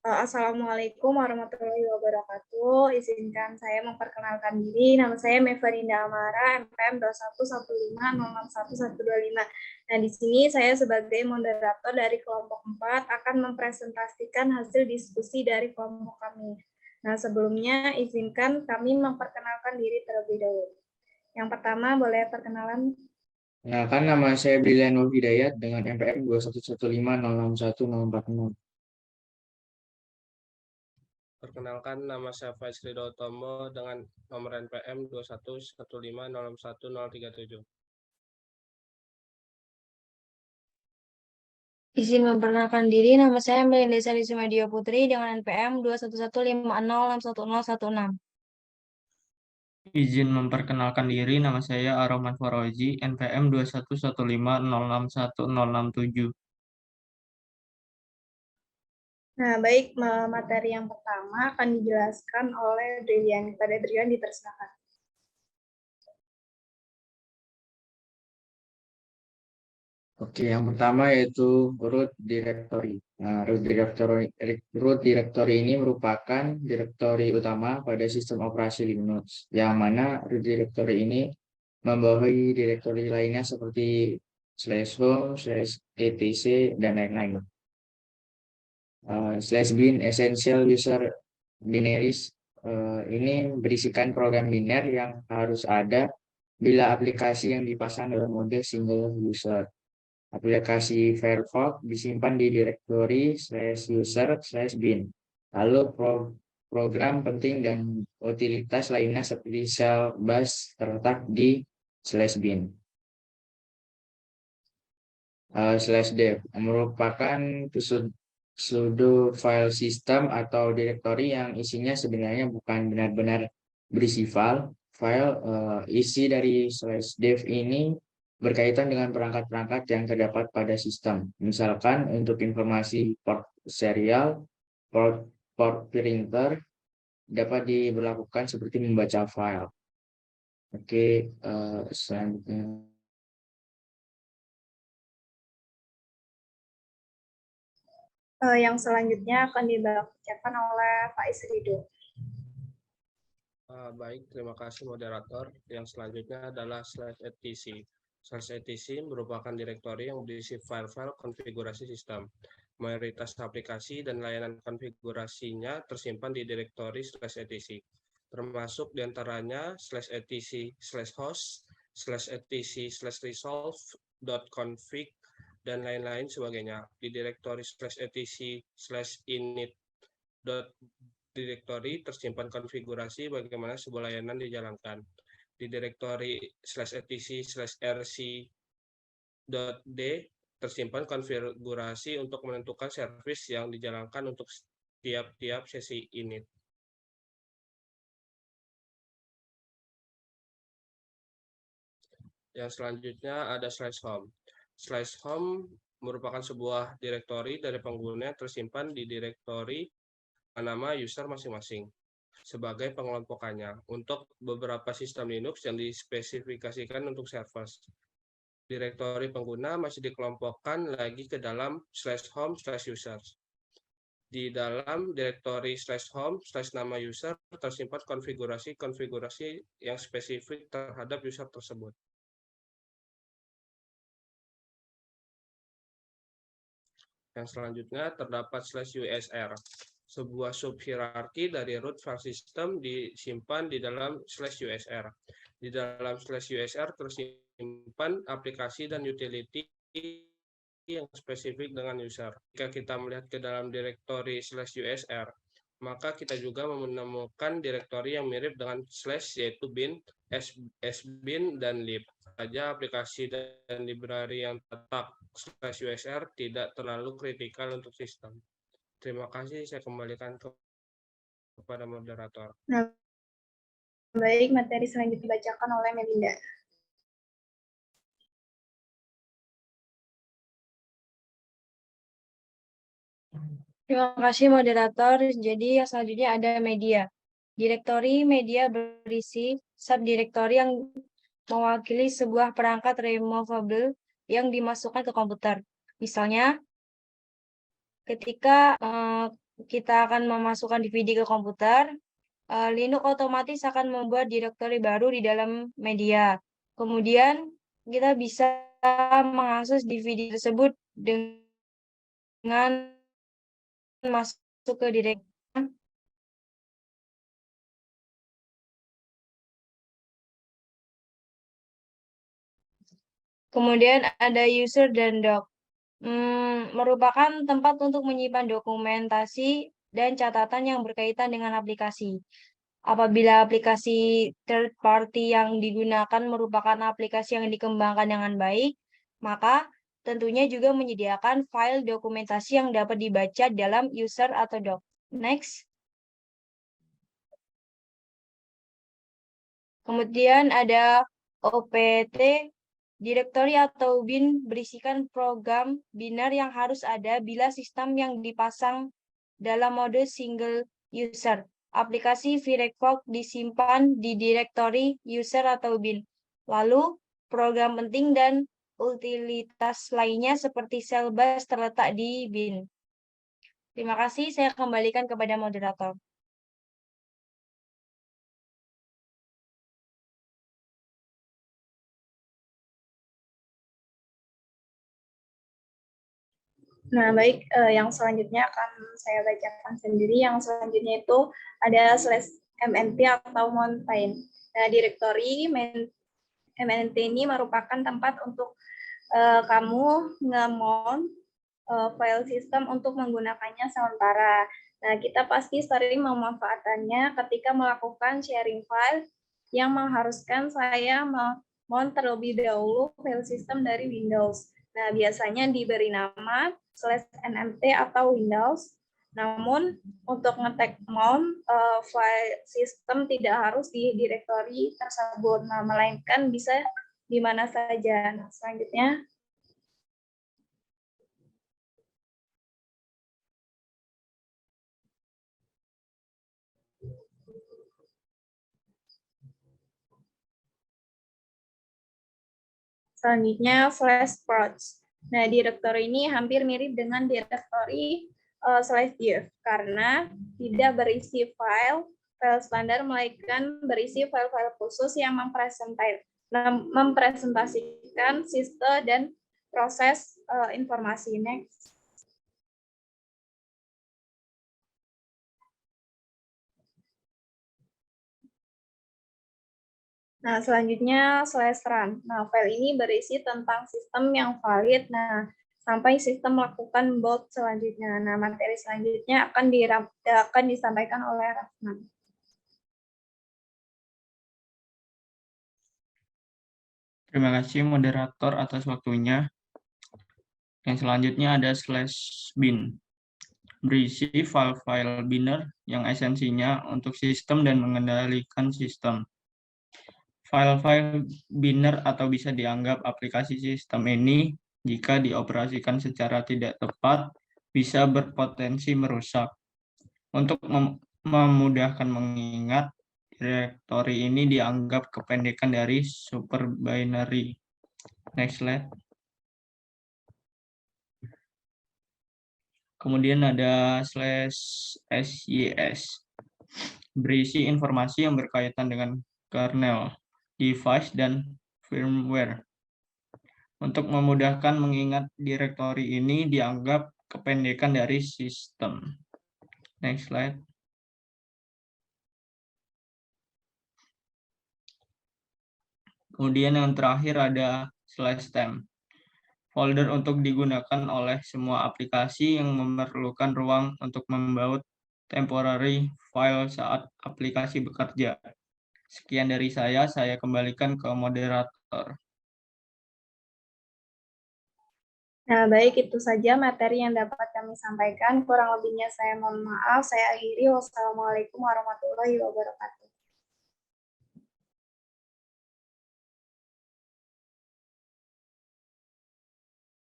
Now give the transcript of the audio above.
Assalamualaikum warahmatullahi wabarakatuh. Izinkan saya memperkenalkan diri. Nama saya Mevarinda Amara, MPM 21150611125. Nah, di sini saya sebagai moderator dari kelompok 4 akan mempresentasikan hasil diskusi dari kelompok kami. Nah, sebelumnya izinkan kami memperkenalkan diri terlebih dahulu. Yang pertama, boleh perkenalan? Nah, kan nama saya Brilian Nur Hidayat dengan MPM 211506140. Perkenalkan, nama saya Faiz Ridho Utomo dengan nomor NPM 21150611037. Izin memperkenalkan diri, nama saya Melinda Sari Sumedio Putri dengan NPM 21150611016. Izin memperkenalkan diri, nama saya Aroman Faroji, NPM 21150610667. Nah, baik, materi yang pertama akan dijelaskan oleh Brilian. Kepada Brilian dipersilakan. Oke, yang pertama yaitu root directory. Nah, root directory ini merupakan directory utama pada sistem operasi Linux, yang mana root directory ini membawahi directory lainnya seperti /home, /etc, dan lain-lain. /bin essential user binaries ini berisikan program biner yang harus ada bila aplikasi yang dipasang dalam mode single user. Aplikasi Firefox disimpan di direktori /user/bin. Lalu program penting dan utilitas lainnya seperti shell bash terletak di /bin. /dev merupakan sudo file system atau direktori yang isinya sebenarnya bukan benar-benar berisi file. Isi dari /dev ini berkaitan dengan perangkat-perangkat yang terdapat pada sistem. Misalkan untuk informasi port serial, port printer dapat diberlakukan seperti membaca file. Oke, selanjutnya. Yang selanjutnya akan dibacakan oleh Pak Isrido. Baik, terima kasih moderator. Yang selanjutnya adalah /etc. /etc merupakan direktori yang berisi file-file konfigurasi sistem. Mayoritas aplikasi dan layanan konfigurasinya tersimpan di direktori /etc, termasuk diantaranya /etc/host, /etc/resolve.config, dan lain-lain sebagainya. Di direktori /etc/init direktori tersimpan konfigurasi bagaimana sebuah layanan dijalankan. Di direktori /etc/rc.d tersimpan konfigurasi untuk menentukan servis yang dijalankan untuk tiap-tiap sesi init. Yang selanjutnya ada /home. /home merupakan sebuah direktori dari pengguna yang tersimpan di direktori nama user masing-masing sebagai pengelompokannya untuk beberapa sistem Linux yang dispesifikasikan untuk server. Direktori pengguna masih dikelompokkan lagi ke dalam /home/users. Di dalam direktori /home/nama user tersimpan konfigurasi yang spesifik terhadap user tersebut. Yang selanjutnya terdapat /usr. Sebuah subhierarki dari root file system disimpan di dalam /usr. Di dalam /usr tersimpan aplikasi dan utility yang spesifik dengan user. Jika kita melihat ke dalam direktori /usr, maka kita juga menemukan direktori yang mirip dengan / yaitu bin, sbin, dan lib. Saja aplikasi dan library yang tetap /usr tidak terlalu kritikal untuk sistem. Terima kasih, saya kembalikan kepada moderator. Nah, baik, materi selanjutnya dibacakan oleh Melinda. Terima kasih moderator. Jadi yang selanjutnya ada media. Direktori media berisi subdirektori yang mewakili sebuah perangkat removable yang dimasukkan ke komputer. Misalnya, ketika kita akan memasukkan DVD ke komputer. Linux otomatis akan membuat direktori baru di dalam media. Kemudian kita bisa mengakses DVD tersebut dengan masuk ke direktori. Kemudian ada user dan doc. Merupakan tempat untuk menyimpan dokumentasi dan catatan yang berkaitan dengan aplikasi. Apabila aplikasi third party yang digunakan merupakan aplikasi yang dikembangkan dengan baik, maka tentunya juga menyediakan file dokumentasi yang dapat dibaca dalam user atau doc. Next. Kemudian ada OPT, direktori atau bin berisikan program binar yang harus ada bila sistem yang dipasang dalam mode single user. Aplikasi VirecVox disimpan di direktori user atau bin. Lalu, program penting dan utilitas lainnya seperti Cellbus terletak di bin. Terima kasih, saya kembalikan kepada moderator. Nah, baik, yang selanjutnya akan saya bacakan sendiri. Yang selanjutnya itu ada /MNT atau Mountain. Nah, direktori MNT ini merupakan tempat untuk kamu nge-mount file system untuk menggunakannya sementara. Nah, kita pasti sering memanfaatkannya ketika melakukan sharing file yang mengharuskan saya mount terlebih dahulu file system dari Windows. Nah, biasanya diberi nama /nmt atau Windows. Namun, untuk ngetek mount file system tidak harus di direktori tersebut, nah, melainkan bisa di mana saja. Nah, selanjutnya, /procs. Nah, direktori ini hampir mirip dengan direktori /div karena tidak berisi file standar, melainkan berisi file-file khusus yang mempresentasikan sistem dan proses informasi. Next. Nah, selanjutnya /run. Nah, file ini berisi tentang sistem yang valid. Nah, sampai sistem melakukan boot selanjutnya. Nah, materi selanjutnya akan disampaikan oleh Rahman. Terima kasih moderator atas waktunya. Yang selanjutnya ada /bin. Berisi file-file binner yang esensinya untuk sistem dan mengendalikan sistem. File-file binner atau bisa dianggap aplikasi sistem ini jika dioperasikan secara tidak tepat bisa berpotensi merusak. Untuk memudahkan mengingat, direktori ini dianggap kependekan dari super binary. Next slide. Kemudian ada /sys. Berisi informasi yang berkaitan dengan kernel, device, dan firmware. Untuk memudahkan mengingat, direktori ini dianggap kependekan dari sistem. Next slide. Kemudian yang terakhir ada /temp. Folder untuk digunakan oleh semua aplikasi yang memerlukan ruang untuk membaut temporary file saat aplikasi bekerja. Sekian dari saya kembalikan ke moderator. Nah, baik, itu saja materi yang dapat kami sampaikan. Kurang lebihnya saya mohon maaf. Saya akhiri. Wassalamualaikum warahmatullahi wabarakatuh.